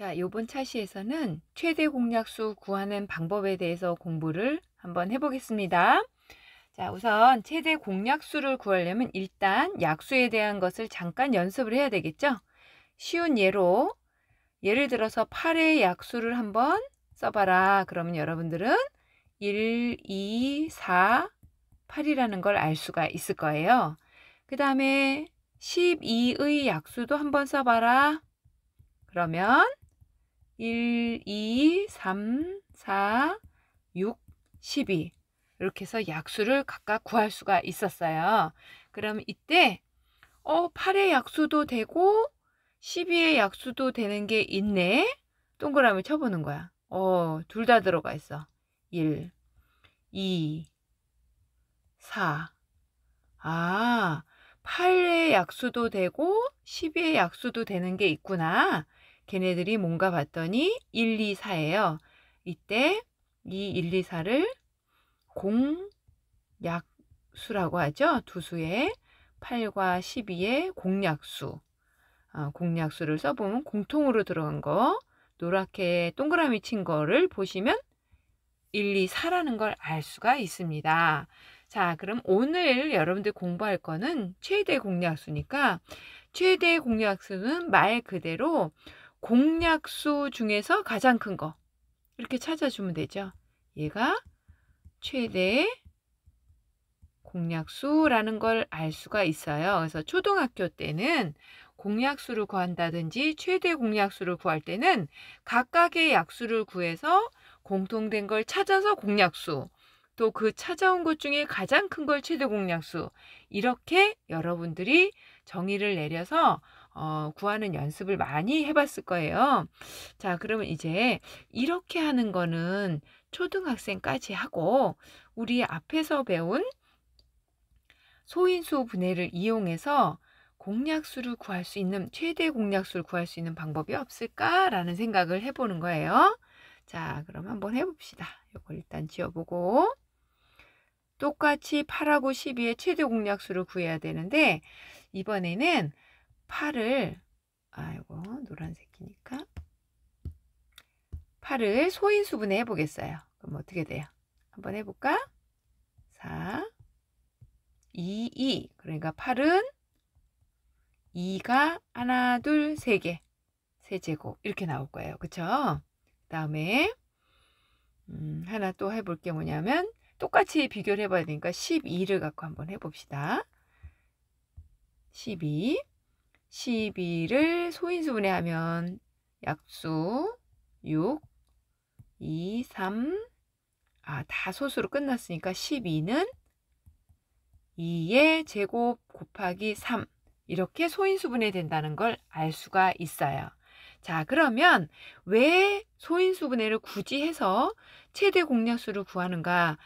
자, 요번 차시에서는 최대 공약수 구하는 방법에 대해서 공부를 한번 해보겠습니다. 자, 우선 최대 공약수를 구하려면 일단 약수에 대한 것을 잠깐 연습을 해야 되겠죠? 쉬운 예로 예를 들어서 8의 약수를 한번 써봐라. 그러면 여러분들은 1, 2, 4, 8이라는 걸 알 수가 있을 거예요. 그 다음에 12의 약수도 한번 써봐라. 그러면 1, 2, 3, 4, 6, 12 이렇게 해서 약수를 각각 구할 수가 있었어요. 그럼 이때 8의 약수도 되고 12의 약수도 되는 게 있네. 동그라미 쳐보는 거야. 둘 다 들어가 있어. 1, 2, 4. 8의 약수도 되고 12의 약수도 되는 게 있구나. 걔네들이 뭔가 봤더니 1, 2, 4예요. 이때 이 1, 2, 4를 공약수라고 하죠. 두 수의 8과 12의 공약수. 공약수를 써보면 공통으로 들어간 거, 노랗게 동그라미 친 거를 보시면 1, 2, 4라는 걸 알 수가 있습니다. 자, 그럼 오늘 여러분들 공부할 거는 최대 공약수니까 최대 공약수는 말 그대로 공약수 중에서 가장 큰 거 이렇게 찾아주면 되죠. 얘가 최대 공약수라는 걸 알 수가 있어요. 그래서 초등학교 때는 공약수를 구한다든지 최대 공약수를 구할 때는 각각의 약수를 구해서 공통된 걸 찾아서 공약수, 또 그 찾아온 것 중에 가장 큰 걸 최대 공약수, 이렇게 여러분들이 정의를 내려서 구하는 연습을 많이 해봤을 거예요. 자, 그러면 이제 이렇게 하는 거는 초등학생까지 하고 우리 앞에서 배운 소인수 분해를 이용해서 공약수를 구할 수 있는, 최대 공약수를 구할 수 있는 방법이 없을까라는 생각을 해보는 거예요. 자, 그럼 한번 해봅시다. 이걸 일단 지워보고 똑같이 8하고 12의 최대 공약수를 구해야 되는데 이번에는 8을 노란색이니까 8을 소인수 분해 해보겠어요. 그럼 어떻게 돼요? 한번 해볼까? 4, 2, 2. 그러니까 8은 2가 하나, 둘, 3개. 세제곱 이렇게 나올 거예요. 그쵸? 그 다음에 하나 또 해볼 게 뭐냐면 똑같이 비교를 해봐야 되니까 12를 갖고 한번 해봅시다. 12를 소인수 분해하면 약수 6, 2, 3. 다 소수로 끝났으니까 12는 2의 제곱 곱하기 3 이렇게 소인수 분해된다는 걸 알 수가 있어요. 자, 그러면 왜 소인수 분해를 굳이 해서 최대 공약수를 구하는가?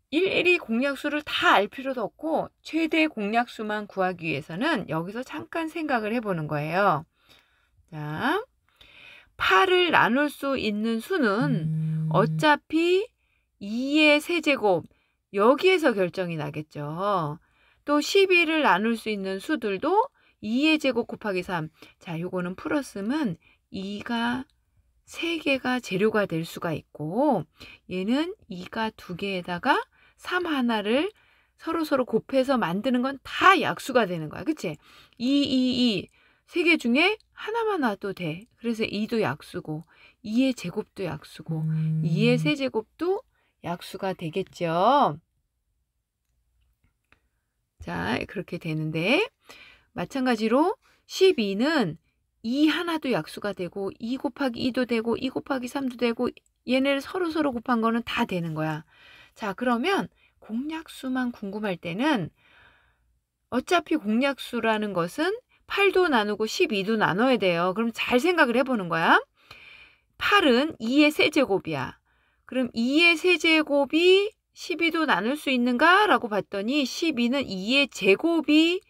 일일이 공약수를 다 알 필요도 없고 최대 공약수만 구하기 위해서는 여기서 잠깐 생각을 해보는 거예요. 자, 8을 나눌 수 있는 수는 어차피 2의 세제곱 여기에서 결정이 나겠죠. 또 12를 나눌 수 있는 수들도 2의 제곱 곱하기 3. 자, 요거는 풀었으면 2가 3개가 재료가 될 수가 있고 얘는 2가 2개에다가 3 하나를 서로 곱해서 만드는 건 다 약수가 되는 거야. 그치? 2, 3개 중에 하나만 놔도 돼. 그래서 2도 약수고 2의 제곱도 약수고 2의 세제곱도 약수가 되겠죠. 자, 그렇게 되는데 마찬가지로 12는 2 하나도 약수가 되고 2 곱하기 2도 되고 2 곱하기 3도 되고 얘네를 서로 곱한 거는 다 되는 거야. 자, 그러면 공약수만 궁금할 때는 어차피 공약수라는 것은 8도 나누고 12도 나눠야 돼요. 그럼 잘 생각을 해보는 거야. 8은 2의 세제곱이야. 그럼 2의 세제곱이 12도 나눌 수 있는가? 라고 봤더니 12는 2의 제곱이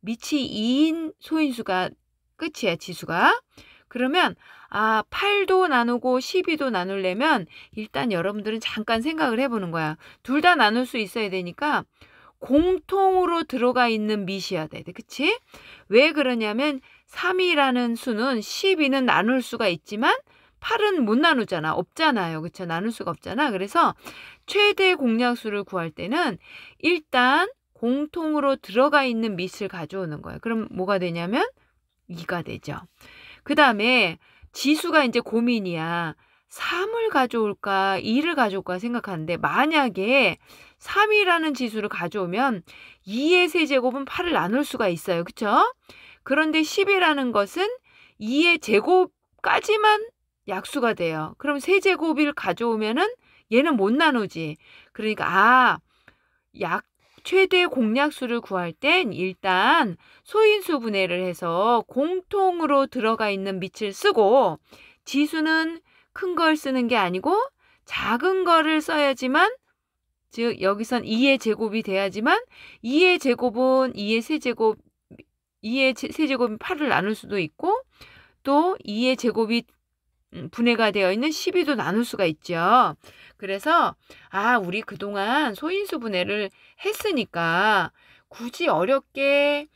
밑이 2인 소인수가 끝이야, 지수가. 그러면 8도 나누고 12도 나누려면 일단 여러분들은 잠깐 생각을 해보는 거야. 둘 다 나눌 수 있어야 되니까 공통으로 들어가 있는 밑이어야 돼. 그치? 왜 그러냐면 3이라는 수는 12는 나눌 수가 있지만 8은 못 나누잖아. 없잖아요. 그쵸? 나눌 수가 없잖아. 그래서 최대 공약수를 구할 때는 일단 공통으로 들어가 있는 밑을 가져오는 거예요. 그럼 뭐가 되냐면 2가 되죠. 그 다음에 지수가 이제 고민이야. 3을 가져올까 2를 가져올까 생각하는데 만약에 3이라는 지수를 가져오면 2의 세제곱은 8을 나눌 수가 있어요. 그쵸? 그런데 10이라는 것은 2의 제곱까지만 약수가 돼요. 그럼 세제곱을 가져오면은 얘는 못 나누지. 그러니까 최대 공약수를 구할 땐 일단 소인수 분해를 해서 공통으로 들어가 있는 밑을 쓰고 지수는 큰 걸 쓰는 게 아니고 작은 거를 써야지만 즉 여기선 2의 제곱이 돼야지만 2의 제곱은 2의 세제곱이 8을 나눌 수도 있고 또 2의 제곱이 분해가 되어 있는 12도 나눌 수가 있죠. 그래서 우리 그동안 소인수 분해를 했으니까 굳이 어렵게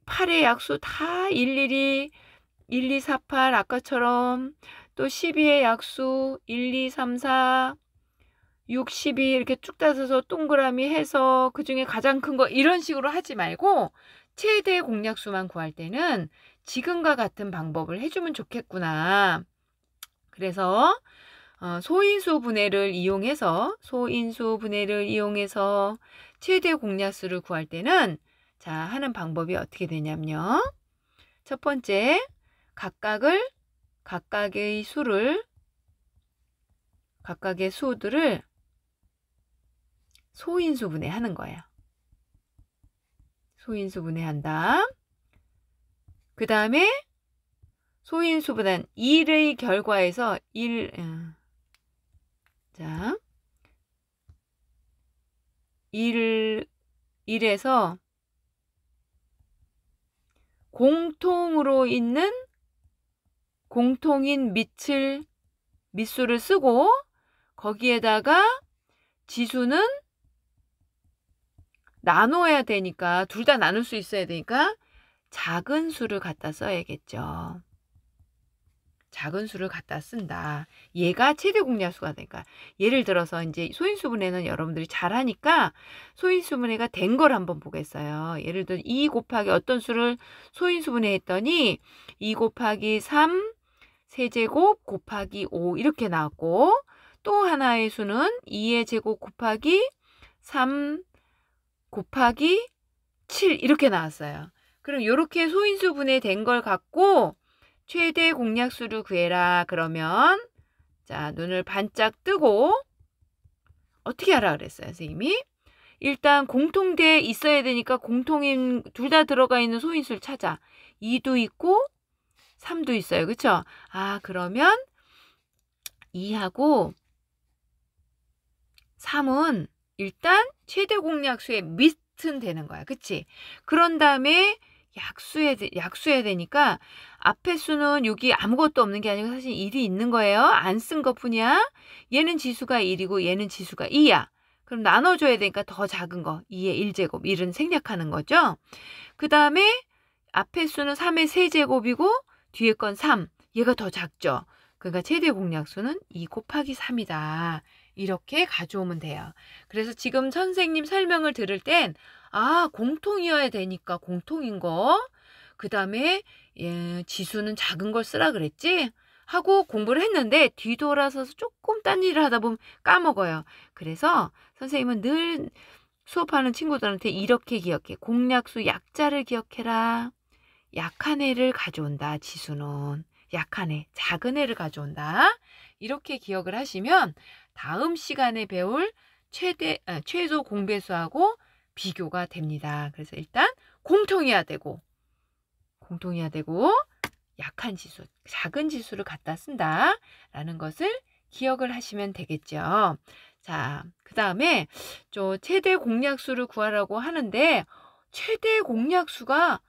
8의 약수 다 일일이 1, 2, 4, 8 아까처럼 또 12의 약수 1, 2, 3, 4, 6, 12 이렇게 쭉 따져서 동그라미 해서 그중에 가장 큰 거 이런 식으로 하지 말고 최대 공약수만 구할 때는 지금과 같은 방법을 해주면 좋겠구나. 그래서 소인수 분해를 이용해서 최대 공약수를 구할 때는 자 하는 방법이 어떻게 되냐면요. 첫 번째 각각의 수들을 소인수 분해하는 거예요. 소인수 분해한다. 그 다음에 소인수분한 1의 결과에서 1에서 공통으로 있는 공통인 밑수를 쓰고 거기에다가 지수는 나눠야 되니까 둘 다 나눌 수 있어야 되니까 작은 수를 갖다 써야겠죠. 작은 수를 갖다 쓴다. 얘가 최대 공약수가 되니까 예를 들어서 이제 소인수분해는 여러분들이 잘하니까 소인수분해가 된 걸 한번 보겠어요. 예를 들어 2 곱하기 어떤 수를 소인수분해 했더니 2 곱하기 3 세제곱 곱하기 5 이렇게 나왔고 또 하나의 수는 2의 제곱 곱하기 3 곱하기 7 이렇게 나왔어요. 그럼 이렇게 소인수분해 된 걸 갖고 최대 공약수를 구해라. 그러면 자 눈을 반짝 뜨고 어떻게 하라 그랬어요, 선생님이? 일단 공통대에 있어야 되니까 공통인 둘 다 들어가 있는 소인수를 찾아. 2도 있고 3도 있어요. 그쵸? 그러면 2하고 3은 일단 최대 공약수의 밑은 되는 거야. 그치? 그런 다음에 약수해야 되니까 앞에 수는 여기 아무것도 없는 게 아니고 사실 1이 있는 거예요. 안 쓴 것 뿐이야. 얘는 지수가 1이고 얘는 지수가 2야. 그럼 나눠줘야 되니까 더 작은 거 2의 1제곱 1은 생략하는 거죠. 그 다음에 앞에 수는 3의 세제곱이고 뒤에 건 3. 얘가 더 작죠. 그러니까 최대 공약수는 2 곱하기 3이다. 이렇게 가져오면 돼요. 그래서 지금 선생님 설명을 들을 땐 공통이어야 되니까 공통인 거. 그 다음에 지수는 작은 걸 쓰라 그랬지? 하고 공부를 했는데 뒤돌아서서 조금 딴 일을 하다 보면 까먹어요. 그래서 선생님은 늘 수업하는 친구들한테 이렇게 기억해. 공약수 약자를 기억해라. 약한 애를 가져온다. 지수는. 약한 애, 작은 애를 가져온다. 이렇게 기억을 하시면 다음 시간에 배울 최소 공배수하고 비교가 됩니다. 그래서 일단 공통이어야 되고 약한 지수, 작은 지수를 갖다 쓴다 라는 것을 기억을 하시면 되겠죠. 자, 그 다음에 최대 공약수를 구하라고 하는데 최대 공약수가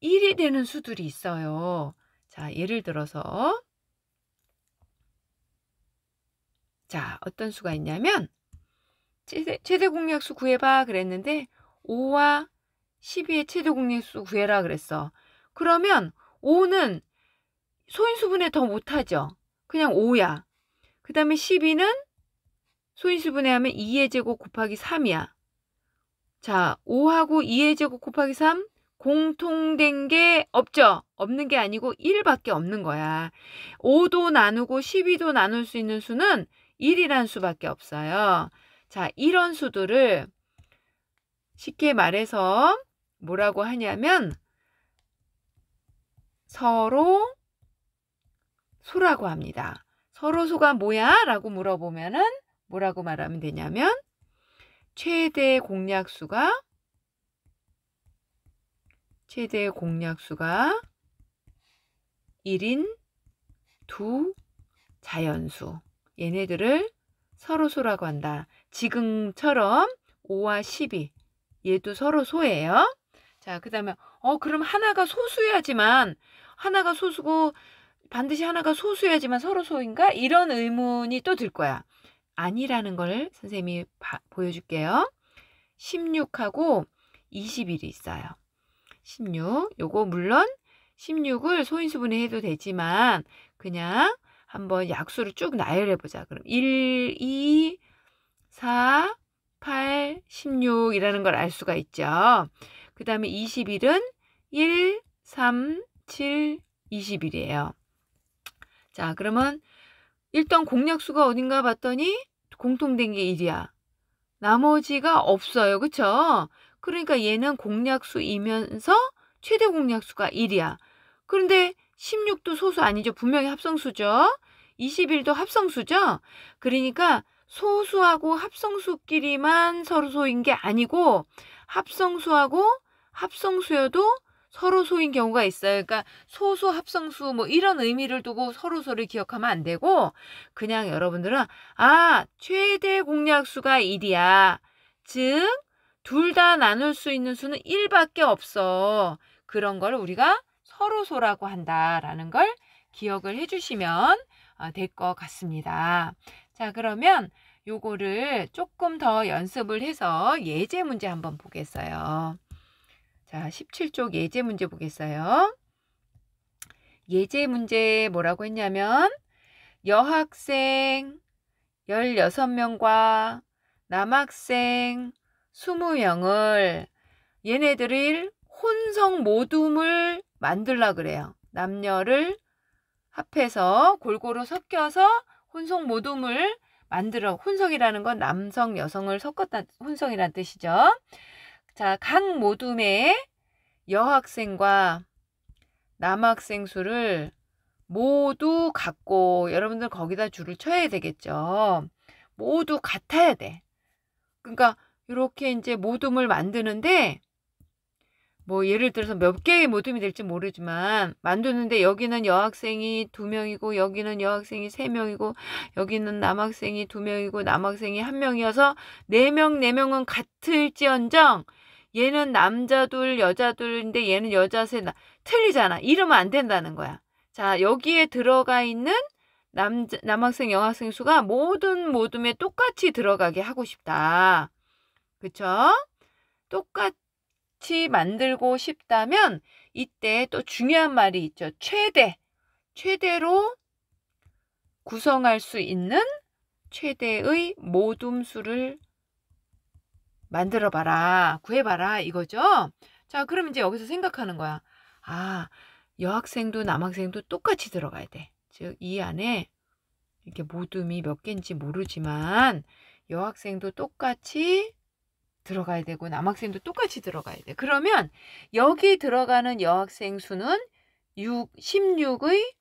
1이 되는 수들이 있어요. 자, 예를 들어서 자, 어떤 수가 있냐면 최대 공약수 구해봐 그랬는데 5와 12의 최대 공약수 구해라 그랬어. 그러면 5는 소인수분해 더 못하죠. 그냥 5야. 그 다음에 12는 소인수분해하면 2의 제곱 곱하기 3이야. 자, 5하고 2의 제곱 곱하기 3 공통된 게 없죠? 없는 게 아니고 1밖에 없는 거야. 5도 나누고 12도 나눌 수 있는 수는 1이란 수밖에 없어요. 자, 이런 수들을 쉽게 말해서 뭐라고 하냐면 서로 소라고 합니다. 서로 소가 뭐야? 라고 물어보면은 뭐라고 말하면 되냐면 최대 공약수가 1인 두 자연수. 얘네들을 서로 소라고 한다. 지금처럼 5와 12. 얘도 서로 소예요. 자, 그 다음에 그럼 하나가 소수여야지만 하나가 소수고 반드시 하나가 소수여야지만 서로 소인가? 이런 의문이 또 들 거야. 아니라는 걸 선생님이 보여줄게요. 16하고 21이 있어요. 16. 요거 물론 16을 소인수분해 해도 되지만 그냥 한번 약수를 쭉 나열해 보자. 그럼 1, 2, 4, 8, 16이라는 걸 알 수가 있죠. 그 다음에 21은 1, 3, 7, 21이에요. 자, 그러면 일단 공약수가 어딘가 봤더니 공통된 게 1이야. 나머지가 없어요. 그쵸? 그러니까 얘는 공약수이면서 최대 공약수가 1이야. 그런데 16도 소수 아니죠. 분명히 합성수죠. 21도 합성수죠. 그러니까 소수하고 합성수끼리만 서로 소인 게 아니고 합성수하고 합성수여도 서로 소인 경우가 있어요. 그러니까 소수, 합성수 뭐 이런 의미를 두고 서로 소를 기억하면 안 되고 그냥 여러분들은 최대 공약수가 1이야. 즉 둘 다 나눌 수 있는 수는 1밖에 없어. 그런 걸 우리가 서로 소라고 한다라는 걸 기억을 해주시면 될 것 같습니다. 자, 그러면 요거를 조금 더 연습을 해서 예제 문제 한번 보겠어요. 자, 17쪽 예제 문제 보겠어요. 예제 문제 뭐라고 했냐면 여학생 16명과 남학생 20명을 얘네들을 혼성 모둠을 만들라 그래요. 남녀를 합해서 골고루 섞여서 혼성 모둠을 만들어. 혼성이라는 건 남성, 여성을 섞었다 혼성이라는 뜻이죠. 자, 각 모둠의 여학생과 남학생 수를 모두 같고 여러분들 거기다 줄을 쳐야 되겠죠. 모두 같아야 돼. 그러니까 이렇게 이제 모둠을 만드는데 뭐 예를 들어서 몇 개의 모둠이 될지 모르지만 만드는데 여기는 여학생이 2명이고 여기는 여학생이 3명이고 여기는 남학생이 2명이고 남학생이 1명이어서 4명, 4명은 같을지언정 얘는 남자 둘, 여자 둘인데 얘는 여자 셋, 틀리잖아. 이러면 안 된다는 거야. 자, 여기에 들어가 있는 남학생, 여학생 수가 모든 모둠에 똑같이 들어가게 하고 싶다. 그쵸? 똑같이 만들고 싶다면 이때 또 중요한 말이 있죠. 최대로 구성할 수 있는 최대의 모둠수를 만들어봐라, 구해봐라 이거죠. 자, 그럼 이제 여기서 생각하는 거야. 여학생도 남학생도 똑같이 들어가야 돼. 즉 이 안에 이렇게 모둠이 몇 개인지 모르지만 여학생도 똑같이 들어가야 되고 남학생도 똑같이 들어가야 돼. 그러면 여기 들어가는 여학생 수는 16의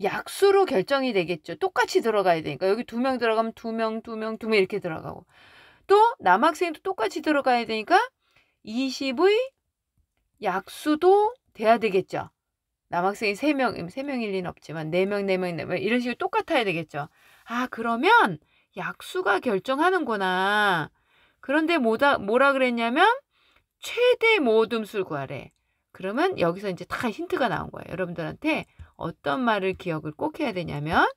약수로 결정이 되겠죠. 똑같이 들어가야 되니까. 여기 2명 들어가면 2명, 2명, 2명 이렇게 들어가고. 또 남학생도 똑같이 들어가야 되니까 20의 약수도 돼야 되겠죠. 남학생이 3명일 리는 없지만 4명, 4명, 4명 이런 식으로 똑같아야 되겠죠. 그러면 약수가 결정하는구나. 그런데 뭐라 그랬냐면 최대 모둠수를 구하래. 그러면 여기서 이제 다 힌트가 나온 거예요. 여러분들한테 어떤 말을 기억을 꼭 해야 되냐면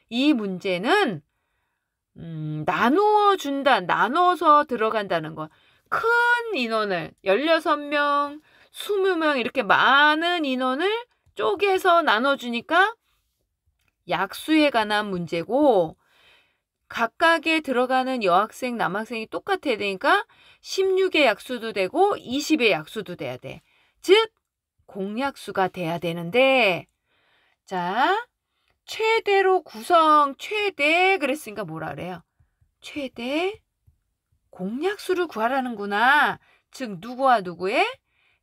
이 문제는 나누어 준다. 나눠서 들어간다는 거. 큰 인원을 16명, 20명 이렇게 많은 인원을 쪼개서 나눠주니까 약수에 관한 문제고, 각각에 들어가는 여학생, 남학생이 똑같아야 되니까 16의 약수도 되고 20의 약수도 돼야 돼. 즉 공약수가 돼야 되는데, 자, 최대로 구성, 최대 그랬으니까 뭐라 그래요? 최대 공약수를 구하라는구나. 즉 누구와 누구의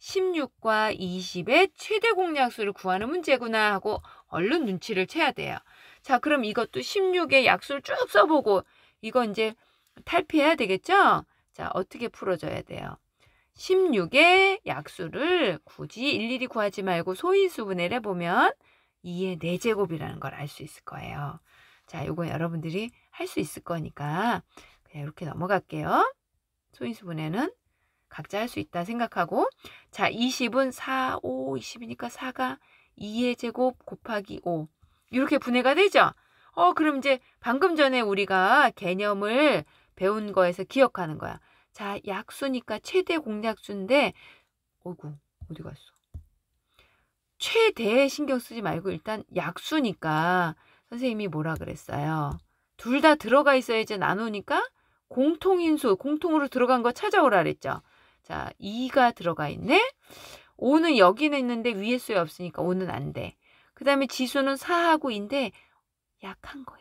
16과 20의 최대 공약수를 구하는 문제구나 하고 얼른 눈치를 채야 돼요. 자, 그럼 이것도 16의 약수를 쭉 써보고 이거 이제 탈피해야 되겠죠? 자, 어떻게 풀어줘야 돼요? 16의 약수를 굳이 일일이 구하지 말고 소인수분해를 해보면 2의 4제곱이라는 걸 알 수 있을 거예요. 자, 이거 여러분들이 할 수 있을 거니까 그냥 이렇게 넘어갈게요. 소인수분해는 각자 할 수 있다 생각하고, 자, 20은 4, 5, 20이니까 4가 2의 제곱 곱하기 5 이렇게 분해가 되죠? 그럼 이제 방금 전에 우리가 개념을 배운 거에서 기억하는 거야. 자, 약수니까 최대 공약수인데, 어이구, 어디 갔어? 최대에 신경 쓰지 말고 일단 약수니까 선생님이 뭐라 그랬어요? 둘 다 들어가 있어야지 나누니까 공통인수, 공통으로 들어간 거 찾아오라 그랬죠? 자, 2가 들어가 있네? 5는 여기는 있는데 위에 수에 없으니까 5는 안 돼. 그 다음에 지수는 4하고 2인데 약한 거.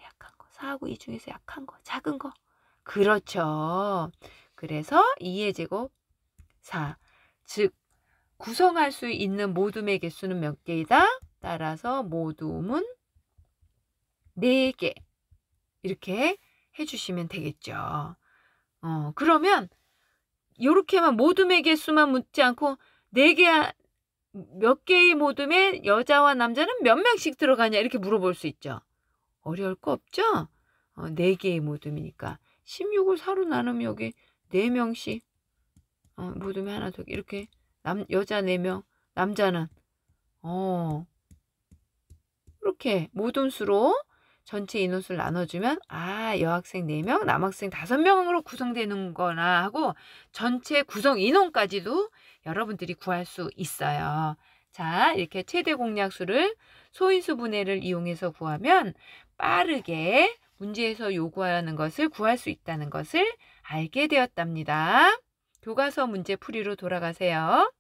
4하고 2 중에서 약한 거, 작은 거. 그렇죠. 그래서 2의 제곱 4. 즉 구성할 수 있는 모둠의 개수는 몇 개이다? 따라서 모둠은 4개. 이렇게 해주시면 되겠죠. 그러면 이렇게만 모둠의 개수만 묻지 않고 4개, 몇 개의 모둠에 여자와 남자는 몇 명씩 들어가냐 이렇게 물어볼 수 있죠. 어려울 거 없죠? 4개의 모둠이니까 16을 4로 나누면 여기 4명씩 모둠이 하나 더 이렇게 여자 4명, 남자는 이렇게 모둠수로 전체 인원수를 나눠주면 여학생 4명, 남학생 5명으로 구성되는 거나 하고 전체 구성 인원까지도 여러분들이 구할 수 있어요. 자, 이렇게 최대 공약수를 소인수 분해를 이용해서 구하면 빠르게 문제에서 요구하는 것을 구할 수 있다는 것을 알게 되었답니다. 교과서 문제 풀이로 돌아가세요.